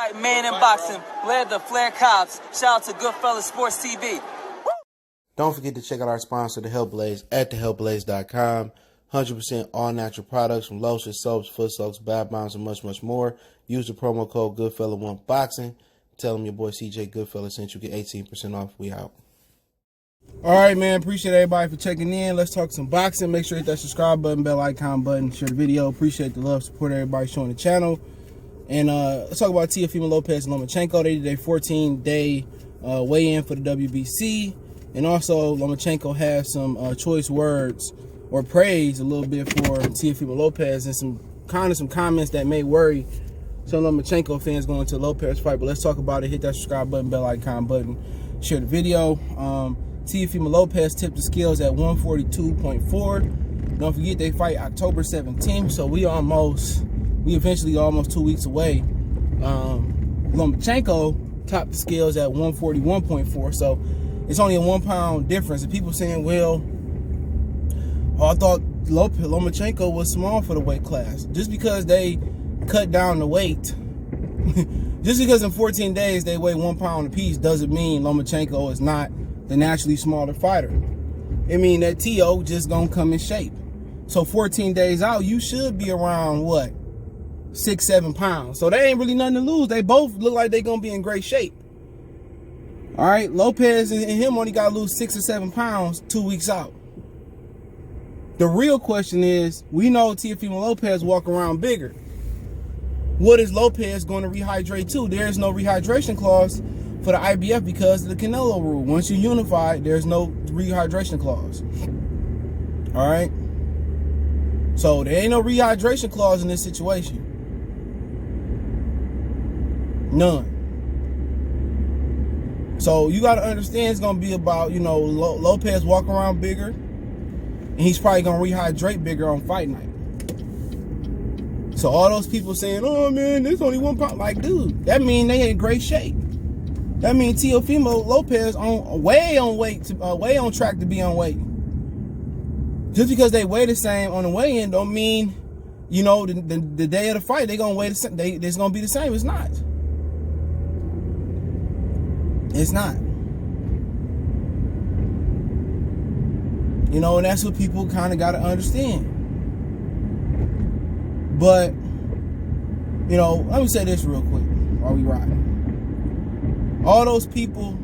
White man in boxing led the Flair Cops. Shout out to Goodfellas Sports TV. Don't forget to check out our sponsor, The Health Blaze, at thehealthblaze.com. 100% all natural products from lotions, soaps, foot soaks, bath bombs, and much, much more. Use the promo code Goodfella1Boxing. Tell them your boy CJ Goodfella sent you. Get 18% off. We out. All right, man. Appreciate everybody for checking in. Let's talk some boxing. Make sure you hit that subscribe button, bell icon button, share the video. Appreciate the love, support everybody showing the channel. And let's talk about Teofimo, Lopez, and Lomachenko. They did a 14-day weigh-in for the WBC. And also, Lomachenko has some choice words or praise a little bit for Teofimo Lopez and some comments that may worry some Lomachenko fans going to the Lopez fight. But let's talk about it. Hit that subscribe button, bell icon button, share the video. Teofimo Lopez tipped the scales at 142.4. Don't forget they fight October 17th, so we eventually almost 2 weeks away. Lomachenko topped the scales at 141.4, so it's only a 1 pound difference. And people saying, well, I thought Lomachenko was small for the weight class. Just because they cut down the weight, just because in 14 days they weigh 1 pound apiece, doesn't mean Lomachenko is not the naturally smaller fighter. It mean that Teo just gonna come in shape. So 14 days out, you should be around what? 6-7 pounds. So they ain't really nothing to lose. They both look like they gonna be in great shape. All right, Lopez and him only got to lose 6 or 7 pounds 2 weeks out. The real question is, we know Teofimo Lopez walk around bigger. What is Lopez going to rehydrate to? There is no rehydration clause for the IBF because of the Canelo rule. Once you unify, there's no rehydration clause. All right? So there ain't no rehydration clause in this situation. None. So you got to understand it's going to be about, Lopez walking around bigger, and he's probably going to rehydrate bigger on fight night. So all those people saying, oh man, there's only 1 pound. Like, dude, that mean they in great shape. That means Teofimo Lopez way on track to be on weight. Just because they weigh the same on the weigh-in don't mean, the day of the fight they're going to weigh the same. It's going to be the same. It's not. It's not. And that's what people kind of got to understand. But, let me say this real quick while we ride. All those people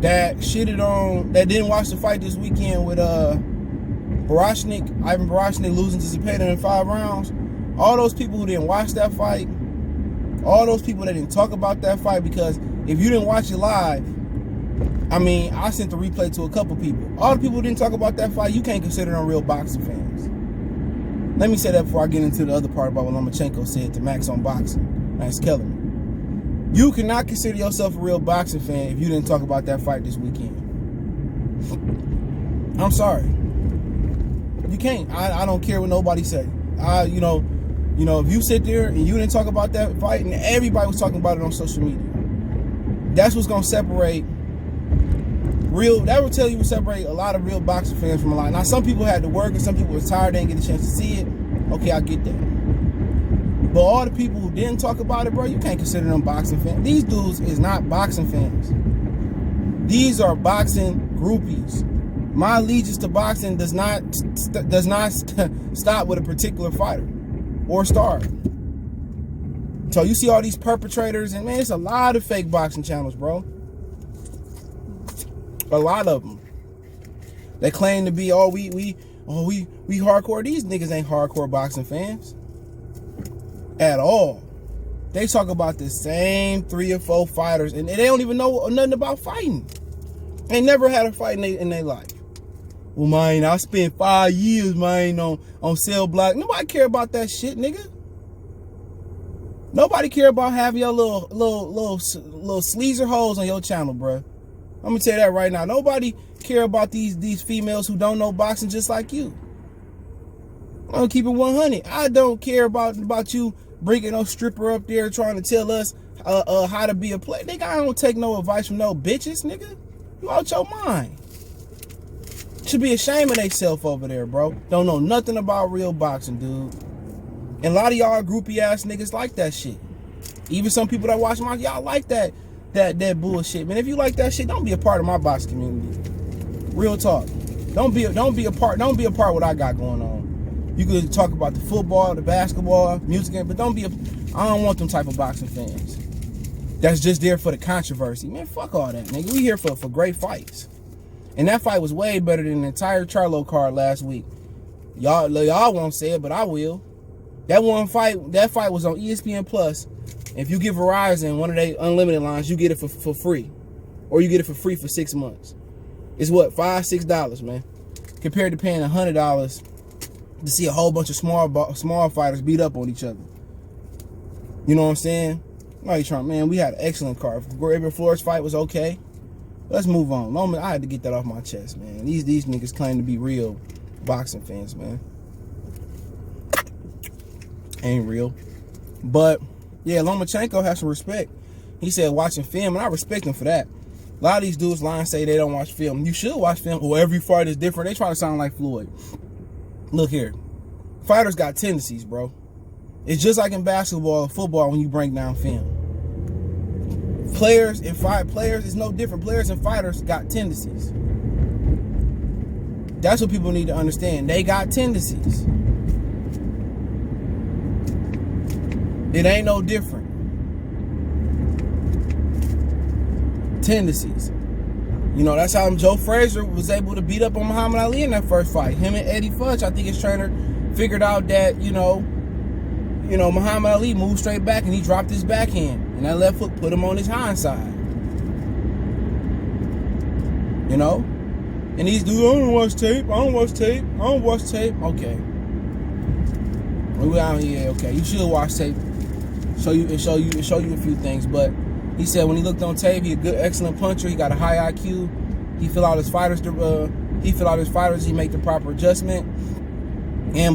that that didn't watch the fight this weekend with Ivan Barashnik losing to Zepeda in 5 rounds, all those people who didn't watch that fight, all those people that didn't talk about that fight, because if you didn't watch it live, I sent the replay to a couple people. All the people who didn't talk about that fight, you can't consider them real boxing fans. Let me say that before I get into the other part about what Lomachenko said to Max on Boxing. Max Kellerman. You cannot consider yourself a real boxing fan if you didn't talk about that fight this weekend. I'm sorry. You can't. I don't care what nobody say. If you sit there and you didn't talk about that fight and everybody was talking about it on social media, that's what's going to separate that will tell you what separate a lot of real boxing fans from a lot. Now, some people had to work and some people were tired, they didn't get a chance to see it. Okay, I get that. But all the people who didn't talk about it, bro, you can't consider them boxing fans. These dudes is not boxing fans. These are boxing groupies. My allegiance to boxing does not stop with a particular fighter or star. So you see all these perpetrators, and man, it's a lot of fake boxing channels, bro. A lot of them. They claim to be we hardcore. These niggas ain't hardcore boxing fans at all. They talk about the same 3 or 4 fighters, and they don't even know nothing about fighting. They never had a fight in their life. Well, man, I spent 5 years, man, on cell block. Nobody care about that shit, nigga. Nobody care about having your little sleazer holes on your channel, bro. I'm gonna tell you that right now. Nobody care about these females who don't know boxing just like you. I'm gonna keep it 100. I don't care about you bringing no stripper up there trying to tell us how to be a player. Nigga, I don't take no advice from no bitches, nigga. You out your mind. Should be ashamed of themselves over there, bro. Don't know nothing about real boxing, dude. And a lot of y'all groupie ass niggas like that shit. Even some people that watch my, y'all like that bullshit, man. If you like that shit, don't be a part of my box community. Real talk. Don't be a part of what I got going on. You could talk about the football, the basketball, music, but I don't want them type of boxing fans. That's just there for the controversy. Man, fuck all that, nigga. We here for great fights. And that fight was way better than the entire Charlo card last week. Y'all won't say it, but I will. That fight was on ESPN Plus. If you get Verizon one of their unlimited lines, you get it for free. Or you get it for free for 6 months. It's what, $5-6, man. Compared to paying $100 to see a whole bunch of small fighters beat up on each other. You know what I'm saying? Man, we had an excellent card. Xavier Flores fight was okay. Let's move on. Loma, I had to get that off my chest, man. These niggas claim to be real boxing fans, man. Ain't real. But yeah, Lomachenko has some respect. He said watching film, and I respect him for that. A lot of these dudes lie and say they don't watch film. You should watch film. Well, every fight is different. They try to sound like Floyd. Look here. Fighters got tendencies, bro. It's just like in basketball or football when you break down film. Players is no different. Players and fighters got tendencies. That's what people need to understand. They got tendencies. It ain't no different. Tendencies. You know, that's how Joe Frazier was able to beat up on Muhammad Ali in that first fight. Him and Eddie Fudge, I think his trainer figured out that, you know, Muhammad Ali moved straight back and he dropped his backhand. And that left hook put him on his hind side. You know? And these dudes, I don't watch tape. Okay. We out here, okay. You should watch tape. Show you a few things. But he said when he looked on tape, he a good, excellent puncher. He got a high IQ. He fill out his fighters. He make the proper adjustment.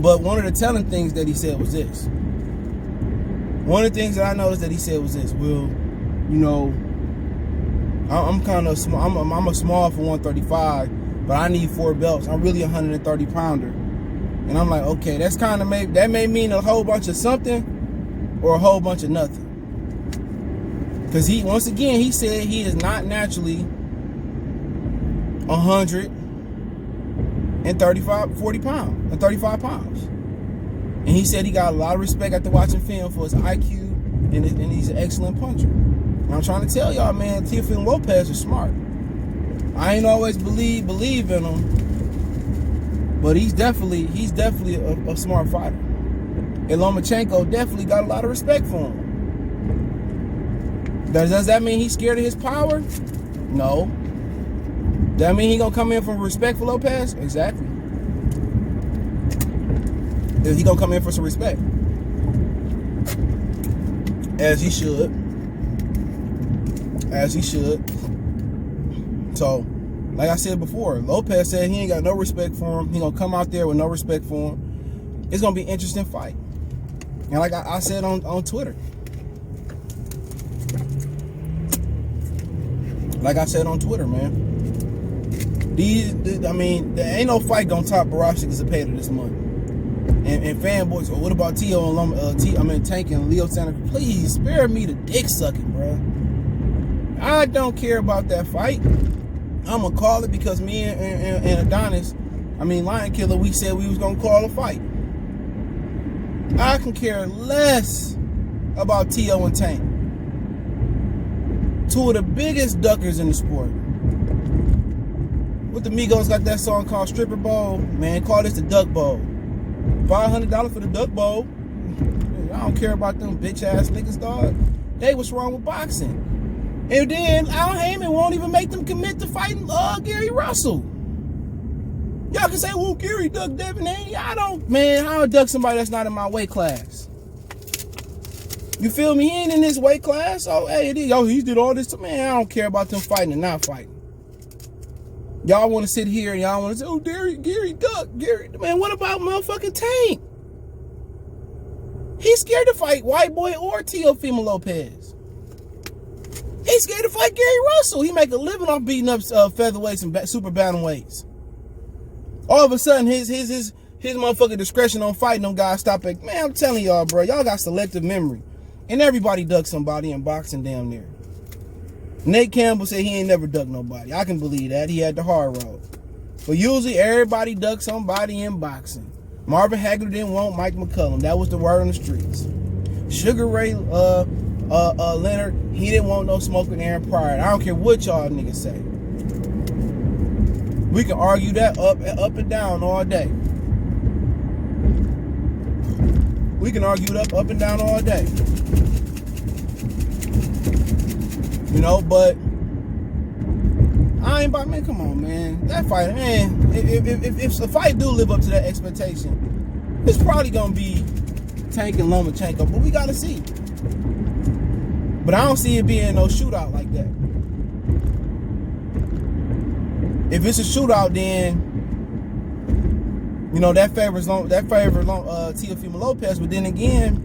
But one of the telling things that he said was this. One of the things that I noticed that he said was this. Well, you know, I'm kind of small. I'm a small for 135, but I need 4 belts. I'm really a 130 pounder. And I'm like, okay, that may mean a whole bunch of something or a whole bunch of nothing. Because he said he is not naturally 40 pounds, 35 pounds. And he said he got a lot of respect after watching film for his IQ and he's an excellent puncher. And I'm trying to tell y'all, man, Teofimo Lopez is smart. I ain't always believe in him, but he's definitely a smart fighter. And Lomachenko definitely got a lot of respect for him. Does that mean he's scared of his power? No. Does that mean he gonna come in from respect for Lopez? Exactly. He gonna come in for some respect. As he should. So, like I said before, Lopez said he ain't got no respect for him. He gonna come out there with no respect for him. It's gonna be an interesting fight. And like I said on Twitter. Like I said on Twitter, man. There ain't no fight gonna top Barack Zepeda this month. And fanboys, what about Tio and Loma, Tank and Leo Santa? Please spare me the dick sucking, bro. I don't care about that fight. I'm gonna call it because me and Adonis, Lion Killer, we said we was gonna call a fight. I can care less about Tio and Tank. 2 of the biggest duckers in the sport. What the Migos got that song called Stripper Bowl? Man, call this the Duck Bowl. $500 for the Duck Bowl. I don't care about them bitch ass niggas, dog. They what's wrong with boxing. And then Al Heyman won't even make them commit to fighting Gary Russell. Y'all can say, well, Gary ducked Devin Haney. I'll duck somebody that's not in my weight class. You feel me? He ain't in this weight class. Oh, hey, he did all this. Man, I don't care about them fighting and not fighting. Y'all want to sit here and y'all want to say, oh, Gary duck, Gary. Man, what about motherfucking Tank? He's scared to fight White Boy or Teofimo Lopez. He's scared to fight Gary Russell. He make a living off beating up featherweights and super bantamweights. All of a sudden, his his motherfucking discretion on fighting them guys stop at. Man, I'm telling y'all, bro, y'all got selective memory. And everybody ducked somebody in boxing damn near. Nate Campbell said he ain't never ducked nobody. I can believe that. He had the hard road. But usually everybody ducked somebody in boxing. Marvin Hagler didn't want Mike McCullum. That was the word on the streets. Sugar Ray Leonard, he didn't want no smoke with Aaron Pryor. I don't care what y'all niggas say. We can argue that up and down all day. We can argue it up and down all day. You know, but I ain't about, man, come on, man. That fight, man, if the fight do live up to that expectation, it's probably going to be Tank and Lomachenko, but we got to see. But I don't see it being no shootout like that. If it's a shootout, then, you know, that favors Teofimo Lopez. But then again,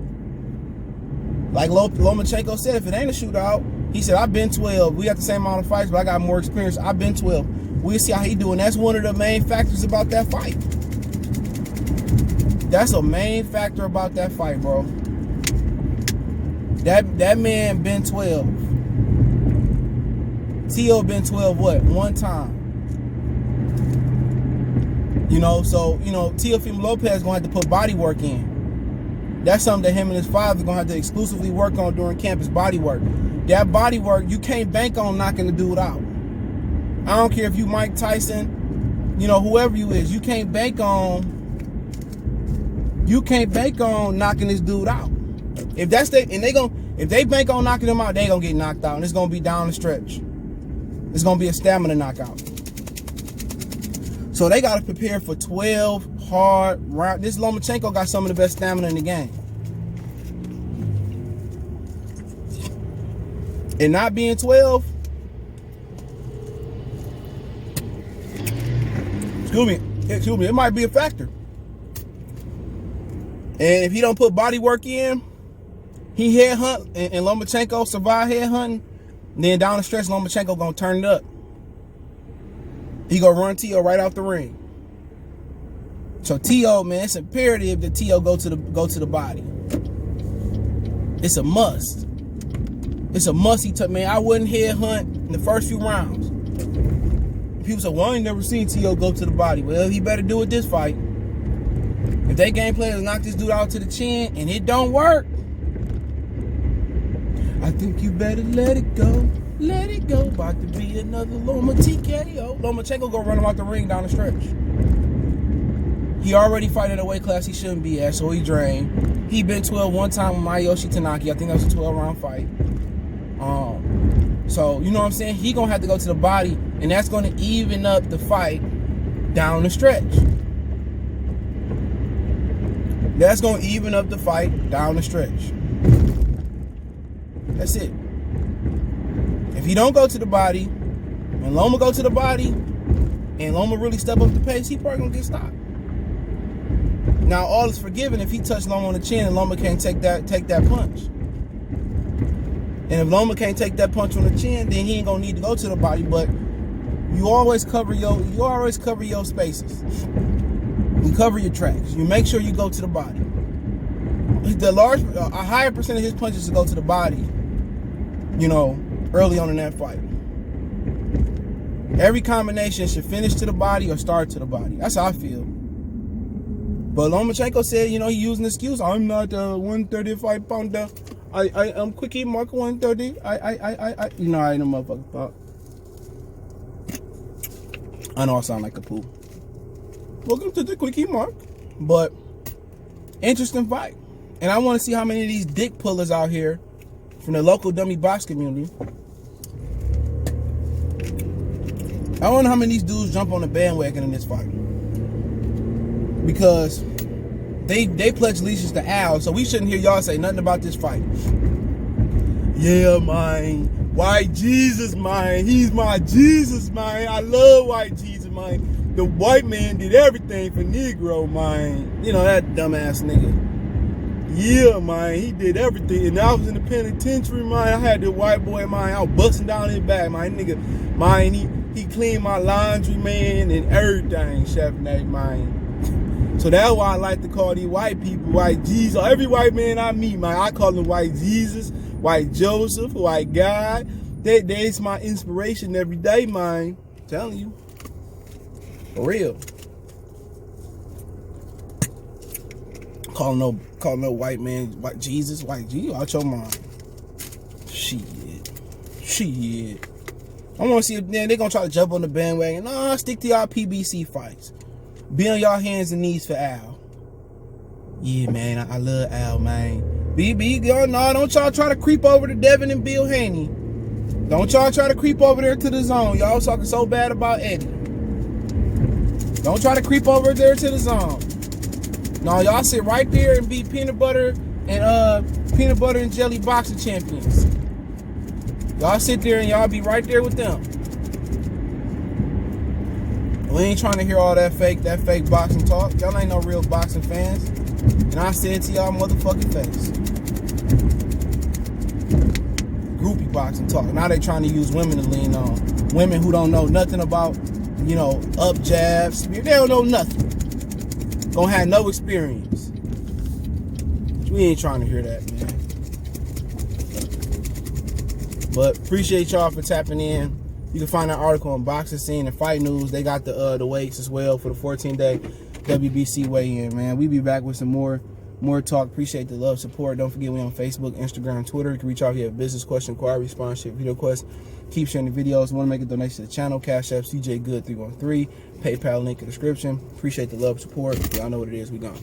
like Lomachenko said, if it ain't a shootout, he said, I've been 12. We got the same amount of fights, but I got more experience. I've been 12. We'll see how he do. And that's one of the main factors about that fight. That's a main factor about that fight, bro. That man been 12. T.O. been 12 what? One time. You know, so, you know, Teofimo Lopez gonna have to put body work in. That's something that him and his father gonna have to exclusively work on during campus, body work. That body work, you can't bank on knocking the dude out. I don't care if you Mike Tyson, you know, whoever you is, you can't bank on knocking this dude out. If they bank on knocking him out, they gonna get knocked out, and it's gonna be down the stretch. It's gonna be a stamina knockout. So they got to prepare for 12 hard rounds. This Lomachenko got some of the best stamina in the game. And not being 12, excuse me, it might be a factor. And if he don't put body work in, he headhunt, and Lomachenko survive headhunting, then down the stretch, Lomachenko gonna turn it up. He gonna run T.O. right out the ring. So T.O., man, it's imperative that T.O. go to the body. It's a must. It's a must. He took, man, I wouldn't headhunt in the first few rounds. People say, well, I ain't never seen T.O. go to the body. Well, he better do it this fight. If they game plan is knock this dude out to the chin and it don't work, I think you better let it go. Let it go. About to be another Loma TKO. Lomachenko gonna run him out the ring down the stretch. He already fighting a weight class he shouldn't be at, so he drained. He been 12 one time with Mayoshi Tanaki. I think that was a 12-round fight. So, you know what I'm saying? He gonna have to go to the body, and that's gonna even up the fight down the stretch. That's gonna even up the fight down the stretch. That's it. If he don't go to the body, and Loma go to the body, and Loma really step up the pace, he probably gonna get stopped. Now all is forgiven if he touch Loma on the chin and Loma can't take that punch. And if Loma can't take that punch on the chin, then he ain't gonna need to go to the body. But you always cover your spaces. You cover your tracks. You make sure you go to the body. A higher percent of his punches to go to the body, you know, early on in that fight. Every combination should finish to the body or start to the body. That's how I feel. But Lomachenko said, you know, he using the excuse. I'm not a 135 pounder. I'm quickie mark 130. You know, I ain't a motherfucker thought. I know I sound like a poo. Welcome to the quickie mark. But interesting fight. And I want to see how many of these dick pullers out here from the local dummy box community. I wonder how many of these dudes jump on the bandwagon in this fight. Because they pledge allegiance to Al, so we shouldn't hear y'all say nothing about this fight. Yeah, man. White Jesus, man. He's my Jesus, man. I love white Jesus, man. The white man did everything for Negro, man. You know, that dumbass nigga. Yeah, man. He did everything. And I was in the penitentiary, man. I had the white boy, man. I was busting down his back, man. Nigga, man, he cleaned my laundry, man, and everything, Chef Nate, man. So that's why I like to call these white people white Jesus. Every white man I meet, man, I call them white Jesus, white Joseph, white God. That's my inspiration every day, man. I'm telling you. For real. Calling no white man white Jesus, white Jesus out your mind. Shit. I want to see if then they're gonna try to jump on the bandwagon. Nah, stick to y'all PBC fights. Be on y'all hands and knees for Al. Yeah, man, I love Al, man. Don't y'all try to creep over to Devin and Bill Haney. Don't y'all try to creep over there to the zone. Y'all talking so bad about Eddie. Don't try to creep over there to the zone. No, y'all sit right there and be peanut butter and jelly boxing champions. Y'all sit there and y'all be right there with them. We ain't trying to hear all that fake boxing talk. Y'all ain't no real boxing fans. And I said it to y'all motherfucking face. Groupie boxing talk. Now they trying to use women to lean on. Women who don't know nothing about, up jabs. They don't know nothing. Gonna have no experience. We ain't trying to hear that, man. But appreciate y'all for tapping in. You can find that article on Boxing Scene and Fight News. They got the weights as well for the 14-day WBC weigh-in, man. We be back with some more talk. Appreciate the love, support. Don't forget we on Facebook, Instagram, Twitter. You can reach out if you have business question, inquiry, sponsorship, video quest. Keep sharing the videos. Want to make a donation to the channel? Cash App CJ Good 313. PayPal link in the description. Appreciate the love, support. Y'all know what it is. We gone.